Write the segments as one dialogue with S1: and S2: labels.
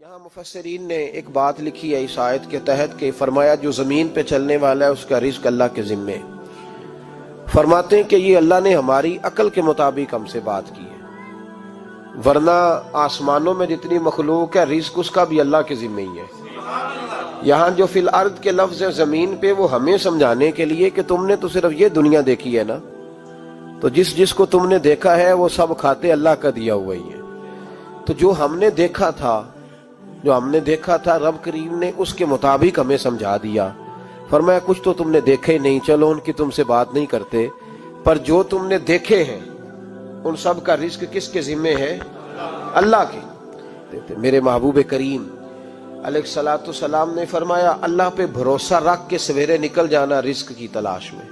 S1: یہاں مفسرین نے ایک بات لکھی ہے اس آیت کے تحت کہ فرمایا جو زمین پہ چلنے والا ہے اس کا رزق اللہ کے ذمے. فرماتے ہیں کہ یہ اللہ نے ہماری عقل کے مطابق ہم سے بات کی ہے، ورنہ آسمانوں میں جتنی مخلوق ہے رزق اس کا بھی اللہ کے ذمے ہی ہے. یہاں جو فی الارض کے لفظ ہے زمین پہ، وہ ہمیں سمجھانے کے لیے کہ تم نے تو صرف یہ دنیا دیکھی ہے نا، تو جس کو تم نے دیکھا ہے وہ سب کھاتے اللہ کا دیا ہوا ہی ہے. تو جو ہم نے دیکھا تھا رب کریم نے اس کے مطابق ہمیں سمجھا دیا. فرمایا کچھ تو تم نے دیکھے نہیں، چلو ان کی تم سے بات نہیں کرتے، پر جو تم نے دیکھے ہیں ان سب کا رزق کس کے ذمے ہے؟ اللہ کے. میرے محبوب کریم علیہ الصلوۃ والسلام نے فرمایا اللہ پہ بھروسہ رکھ کے سویرے نکل جانا رزق کی تلاش میں.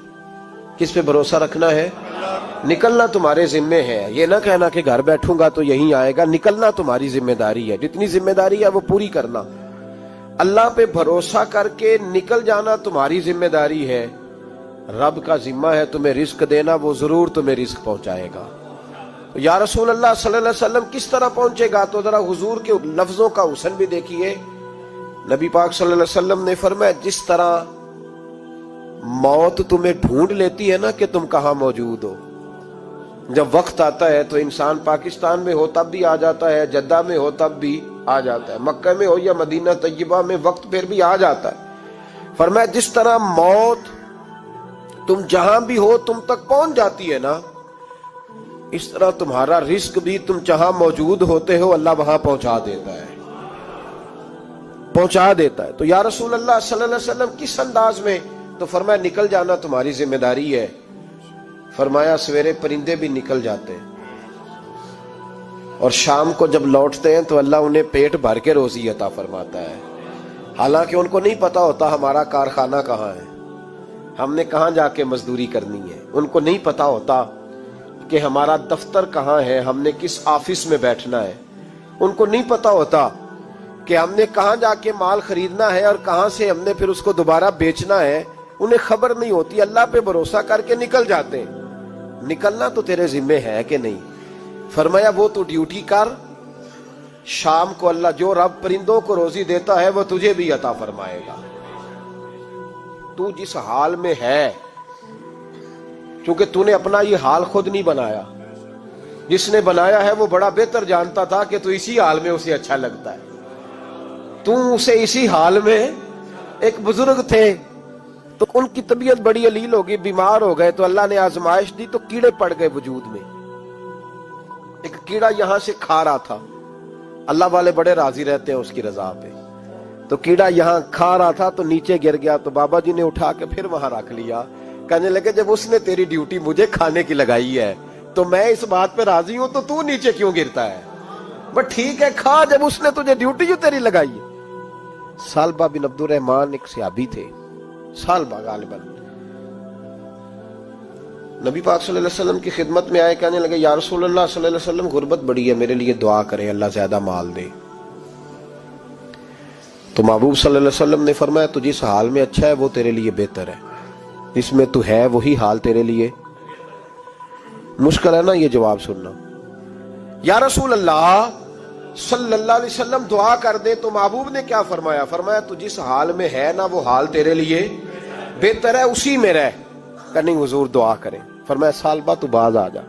S1: کس پہ بھروسہ رکھنا ہے؟ نکلنا تمہارے ذمے ہے. یہ نہ کہنا کہ گھر بیٹھوں گا تو یہیں آئے گا. نکلنا تمہاری ذمہ داری ہے، جتنی ذمہ داری ہے وہ پوری کرنا. اللہ پہ بھروسہ کر کے نکل جانا تمہاری ذمہ داری ہے. رب کا ذمہ ہے تمہیں رزق دینا، وہ ضرور تمہیں رزق پہنچائے گا. یا رسول اللہ صلی اللہ علیہ وسلم کس طرح پہنچے گا؟ تو ذرا حضور کے لفظوں کا حسن بھی دیکھیے. نبی پاک صلی اللہ علیہ وسلم نے فرمایا جس طرح موت تمہیں ڈھونڈ لیتی ہے نا کہ تم کہاں موجود ہو، جب وقت آتا ہے تو انسان پاکستان میں ہو تب بھی آ جاتا ہے، جدہ میں ہو تب بھی آ جاتا ہے، مکہ میں ہو یا مدینہ طیبہ میں وقت پھر بھی آ جاتا ہے. فرمایا جس طرح موت تم جہاں بھی ہو تم تک پہنچ جاتی ہے نا، اس طرح تمہارا رزق بھی تم جہاں موجود ہوتے ہو اللہ وہاں پہنچا دیتا ہے. تو یا رسول اللہ صلی اللہ علیہ وسلم کس انداز میں؟ تو فرمایا نکل جانا تمہاری ذمہ داری ہے. فرمایا سویرے پرندے بھی نکل جاتے ہیں اور شام کو جب لوٹتے ہیں تو اللہ انہیں پیٹ بھر کے روزی عطا فرماتا ہے. حالانکہ ان کو نہیں پتا ہوتا ہمارا کارخانہ کہاں ہے، ہم نے کہاں جا کے مزدوری کرنی ہے. ان کو نہیں پتا ہوتا کہ ہمارا دفتر کہاں ہے، ہم نے کس آفس میں بیٹھنا ہے. ان کو نہیں پتا ہوتا کہ ہم نے کہاں جا کے مال خریدنا ہے اور کہاں سے ہم نے پھر اس کو دوبارہ بیچنا ہے. انہیں خبر نہیں ہوتی. اللہ پہ بھروسہ کر کے نکل جاتے ہیں. نکلنا تو تیرے ذمے ہے کہ نہیں؟ فرمایا وہ تو ڈیوٹی کر، شام کو اللہ جو رب پرندوں کو روزی دیتا ہے وہ تجھے بھی عطا فرمائے گا. تو جس حال میں ہے، کیونکہ تو نے اپنا یہ حال خود نہیں بنایا، جس نے بنایا ہے وہ بڑا بہتر جانتا تھا کہ تو اسی حال میں اسے اچھا لگتا ہے. تو اسے اسی حال میں، ایک بزرگ تھے تو ان کی طبیعت بڑی علیل ہو گئی، بیمار ہو گئے، تو اللہ نے آزمائش دی تو کیڑے پڑ گئے وجود میں. ایک کیڑا یہاں سے کھا رہا تھا، اللہ والے بڑے راضی رہتے ہیں اس کی رضا پہ. تو کیڑا یہاں کھا رہا تھا تو نیچے گر گیا، تو بابا جی نے اٹھا کے پھر وہاں رکھ لیا. کہنے لگے جب اس نے تیری ڈیوٹی مجھے کھانے کی لگائی ہے تو میں اس بات پہ راضی ہوں، تو نیچے کیوں گرتا ہے؟ بس ٹھیک ہے کھا، جب اس نے تجھے ڈیوٹی جو تیری لگائی ہے. سالبہ بن عبد الرحمن ایک صحابی تھے، سالبہ غالباً نبی پاک صلی اللہ علیہ وسلم کی خدمت میں آئے. کہنے لگے یا رسول اللہ صلی اللہ علیہ وسلم غربت بڑی ہے، میرے لیے دعا کریں اللہ زیادہ مال دے. تو محبوب صلی اللہ علیہ وسلم نے فرمایا تو جس حال میں اچھا ہے وہ تیرے لیے بہتر ہے، جس میں تو ہے وہی حال تیرے لیے. مشکل ہے نا یہ جواب سننا. یا رسول اللہ صلی اللہ علیہ وسلم دعا کر دے. تو محبوب نے کیا فرمایا؟ فرمایا تو جس حال میں ہے نا وہ حال تیرے لیے بہتر ہے، اسی میں رہ. کہ نہیں حضور دعا کریں. فرمایا سالبہ تو باز آ جا.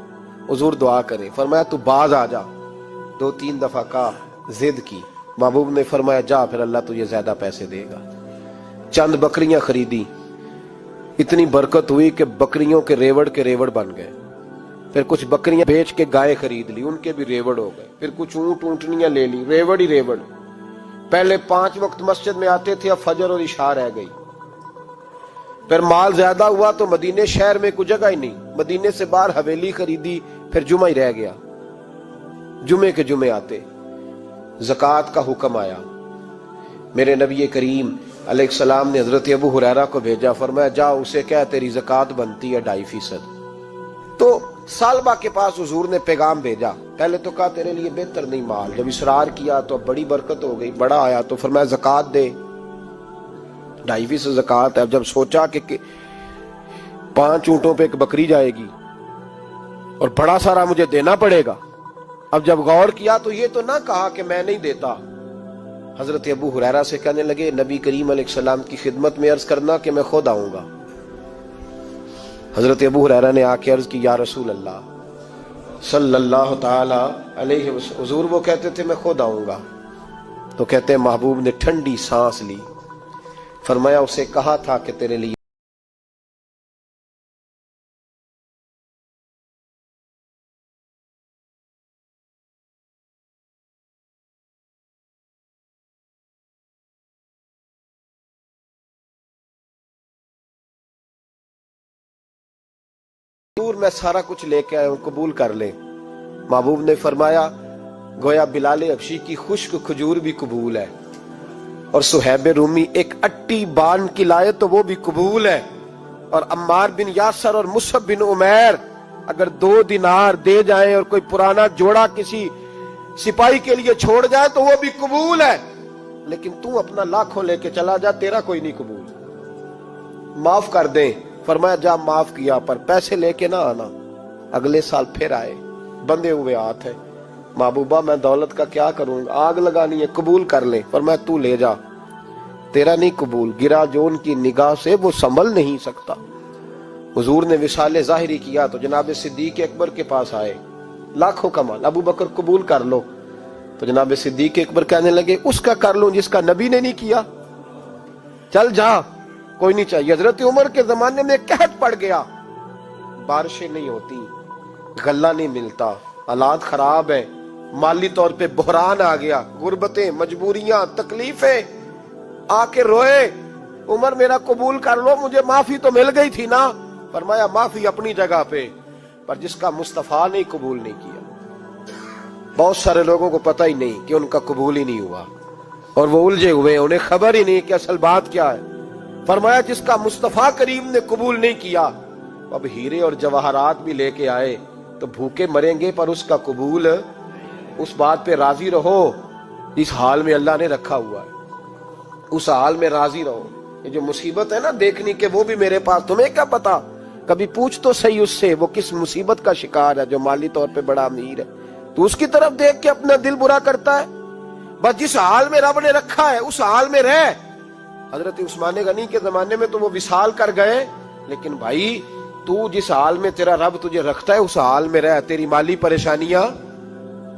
S1: حضور دعا کریں. فرمایا تو باز آ جا. 2-3 دفعہ کا ضد کی. محبوب نے فرمایا جا پھر اللہ تجھے زیادہ پیسے دے گا. چند بکریاں خریدی، اتنی برکت ہوئی کہ بکریوں کے ریوڑ بن گئے. پھر کچھ بکریاں بیچ کے گائے خرید لی، ان کے بھی ریوڑ ہو گئے. پھر کچھ اونٹنیاں لے لی، ریوڑ ہی ریوڑ. پہلے 5 وقت مسجد میں آتے تھے، اب فجر اور عشاء رہ گئی. پھر مال زیادہ ہوا تو مدینے شہر میں کوئی جگہ ہی نہیں، مدینے سے باہر حویلی خریدی، پھر جمعہ ہی رہ گیا. جمعے کے جمعے آتے. زکوٰۃ کا حکم آیا. میرے نبی کریم علیہ السلام نے حضرت ابو ہریرہ کو بھیجا. فرمایا جا اسے کہہ تیری زکوٰۃ بنتی ہے 2.5%. تو سالبہ کے پاس حضور نے پیغام بھیجا. پہلے تو کہا تیرے لیے بہتر نہیں مال. جب اصرار کیا تو اب بڑی برکت ہو گئی، بڑا آیا تو فرمایا زکوٰۃ دے. 2.5% زکوٰۃ ہے. اب جب سوچا کہ 5 اونٹوں پہ ایک بکری جائے گی اور بڑا سارا مجھے دینا پڑے گا، اب جب غور کیا تو یہ تو نہ کہا کہ میں نہیں دیتا، حضرت ابو ہریرہ سے کہنے لگے نبی کریم علیہ السلام کی خدمت میں عرض کرنا کہ میں خود آؤں گا۔ حضرت ابو ہریرہ نے آ کے عرض کی یا رسول اللہ صلی اللہ تعالی علیہ وسلم، حضور وہ کہتے تھے میں خود آؤں گا، تو کہتے ہیں محبوب نے ٹھنڈی سانس لی، فرمایا اسے کہا تھا کہ تیرے لیے میں سارا کچھ لے کے آیا ہوں، قبول کر لیں۔ محبوب نے فرمایا گویا بلال حبشی کی خشک کھجور بھی قبول ہے، اور صہیب رومی ایک اٹی بان کی لائے تو وہ بھی قبول ہے، اور عمار بن یاسر اور مصعب بن عمیر اگر 2 دینار دے جائیں اور کوئی پرانا جوڑا کسی سپاہی کے لیے چھوڑ جائے تو وہ بھی قبول ہے، لیکن تو اپنا لاکھوں لے کے چلا جا، تیرا کوئی نہیں قبول، معاف کر دیں۔ فرمایا جا معاف کیا، پر پیسے لے کے نہ آنا۔ اگلے سال پھر آئے، بندے ہوئے ہاتھ ہے، محبوبہ میں دولت کا کیا کروں گا، آگ لگانی ہے، قبول کر لیں۔ فرمایا تو لے جا، تیرا نہیں قبول، گرا جو ان کی نگاہ سے وہ سنبھل نہیں سکتا۔ حضور نے وصال ظاہری کیا تو جناب صدیق اکبر کے پاس آئے، لاکھوں کا مال، ابو بکر قبول کر لو، تو جناب صدیق اکبر کہنے لگے اس کا کر لوں جس کا نبی نے نہیں کیا، چل جا، کوئی نہیں چاہیے۔ حضرت عمر کے زمانے میں قحط پڑ گیا، بارشیں نہیں ہوتی، غلہ نہیں ملتا، حالات خراب ہے، مالی طور پہ بحران آ گیا، غربتیں، مجبوریاں، تکلیفیں، آ کے روئے عمر میرا قبول کر لو، مجھے معافی تو مل گئی تھی نا۔ فرمایا معافی اپنی جگہ پہ، پر جس کا مصطفیٰ نے قبول نہیں کیا۔ بہت سارے لوگوں کو پتہ ہی نہیں کہ ان کا قبول ہی نہیں ہوا، اور وہ الجھے ہوئے، انہیں خبر ہی نہیں کہ اصل بات کیا ہے۔ فرمایا جس کا مصطفیٰ کریم نے قبول نہیں کیا، اب ہیرے اور جواہرات بھی لے کے آئے تو بھوکے مریں گے، پر اس کا قبول، اس بات پہ راضی رہو اس حال میں اللہ نے رکھا ہوا ہے، اس حال میں راضی رہو۔ یہ جو مصیبت ہے نا دیکھنی کہ وہ بھی میرے پاس، تمہیں کیا پتا، کبھی پوچھ تو صحیح اس سے وہ کس مصیبت کا شکار ہے، جو مالی طور پہ بڑا امیر ہے، تو اس کی طرف دیکھ کے اپنا دل برا کرتا ہے۔ بس جس حال میں رب نے رکھا ہے اس حال میں رہ۔ حضرت عثمان غنی کے زمانے میں تو وہ وصال کر گئے، لیکن بھائی تو جس حال میں تیرا رب تجھے رکھتا ہے اس حال میں رہ، تیری مالی پریشانیاں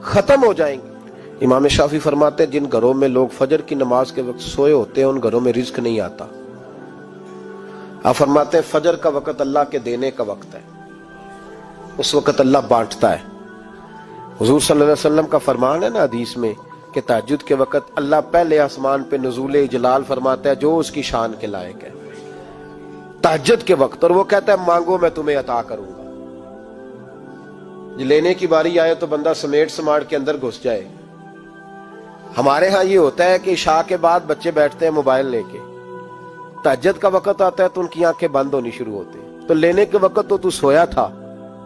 S1: ختم ہو جائیں گی۔ امام شافعی فرماتے ہیں جن گھروں میں لوگ فجر کی نماز کے وقت سوئے ہوتے ہیں ان گھروں میں رزق نہیں آتا۔ آپ فرماتے ہیں فجر کا وقت اللہ کے دینے کا وقت ہے، اس وقت اللہ بانٹتا ہے۔ حضور صلی اللہ علیہ وسلم کا فرمان ہے نا حدیث میں کہ تہجد کے وقت اللہ پہلے آسمان پہ نزول جلال فرماتا ہے جو اس کی شان کے لائق ہے تہجد کے وقت، اور وہ کہتا ہے مانگو میں تمہیں عطا کروں گا۔ لینے کی باری آئے تو بندہ سمیٹ سماٹ کے اندر گھس جائے۔ ہمارے ہاں یہ ہوتا ہے کہ عشاء کے بعد بچے بیٹھتے ہیں موبائل لے کے، تہجد کا وقت آتا ہے تو ان کی آنکھیں بند ہونی شروع ہوتی ہیں، تو لینے کے وقت تو سویا تھا،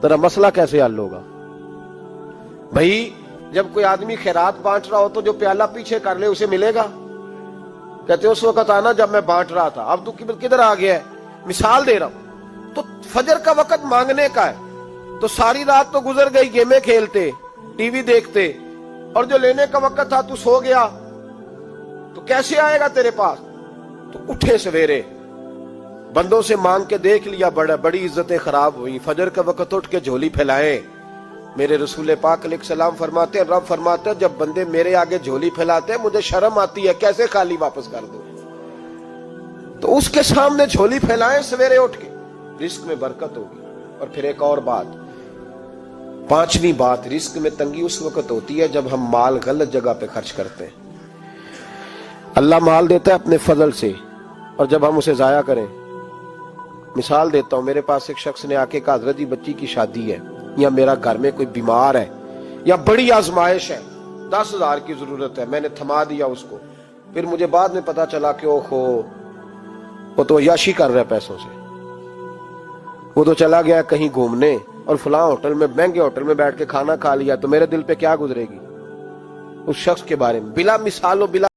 S1: تیرا مسئلہ کیسے حل ہوگا؟ بھائی جب کوئی آدمی خیرات بانٹ رہا ہو تو جو پیالہ پیچھے کر لے اسے ملے گا؟ کہتے اس وقت آنا جب میں بانٹ رہا تھا، اب تو کدھر آ گیا ہے؟ مثال دے رہا ہوں۔ تو فجر کا وقت مانگنے کا ہے، تو ساری رات تو گزر گئی گیمیں کھیلتے، ٹی وی دیکھتے، اور جو لینے کا وقت تھا تو سو گیا، تو کیسے آئے گا تیرے پاس؟ تو اٹھے سویرے، بندوں سے مانگ کے دیکھ لیا، بڑی عزتیں خراب ہوئی، فجر کا وقت اٹھ کے جھولی پھیلائے۔ میرے رسول پاک علیہ السلام فرماتے ہیں، رب فرماتے ہیں جب بندے میرے آگے جھولی پھیلاتے ہیں مجھے شرم آتی ہے، کیسے خالی واپس کر دوں؟ تو اس کے سامنے جھولی پھیلائیں سویرے اٹھ کے، رزق میں برکت ہوگی۔ اور پھر ایک اور بات، 5ویں بات، رزق میں تنگی اس وقت ہوتی ہے جب ہم مال غلط جگہ پہ خرچ کرتے ہیں۔ اللہ مال دیتا ہے اپنے فضل سے، اور جب ہم اسے ضائع کریں، مثال دیتا ہوں، میرے پاس ایک شخص نے آ کے کہا حضرت جی بچی کی شادی ہے، یا میرا گھر میں کوئی بیمار ہے، یا بڑی آزمائش ہے، 10,000 کی ضرورت ہے، میں نے تھما دیا اس کو، پھر مجھے بعد میں پتا چلا کہ وہ تو عیاشی کر رہا ہے پیسوں سے، وہ تو چلا گیا کہیں گھومنے اور فلاں ہوٹل میں، مہنگے ہوٹل میں بیٹھ کے کھانا کھا لیا، تو میرے دل پہ کیا گزرے گی اس شخص کے بارے میں؟ بلا مثال و بلا